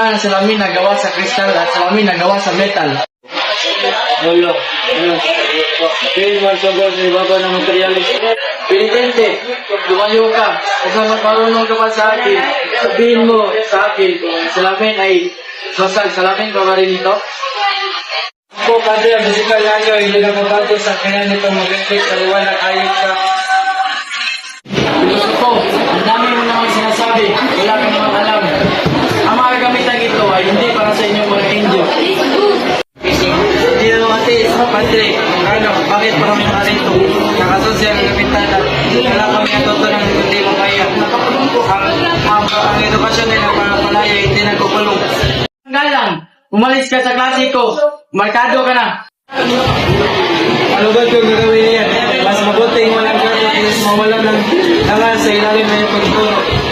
mga salamin na gawa sa kristal at salamin na gawa sa metal. Lolo, Pwede magsugod sa ibaba ng materialis. Pinitente, lumayo ka. Kung marunong ka pa sa akin, sabihin mo sa akin kung salamin ay masal, salamin ka ba rin ito? Ako, Padre, ang physical layo, hindi nakabago sa kanya nito mag-reflect sa liwanag ayot ka. Gusto ko, ang dami mo naman sinasabi, wala kang naman alam. Ang mga gamitan ito ay hindi para sa inyong mga angel. Hindi naman ate, Padre, ano, bakit marami mga rito? Nakasosya ang gamitan at wala kami natutunan ng hindi mo kaya. Ang edukasyon ay nagpapalaya, hindi nagkukulong. Galang, umalis ka sa klase ko, markado ka na. Ano ba ito gagawin niya? Mas mabuting walang gano'n, mas mawala ng langan sa ilalim na yung pagturo.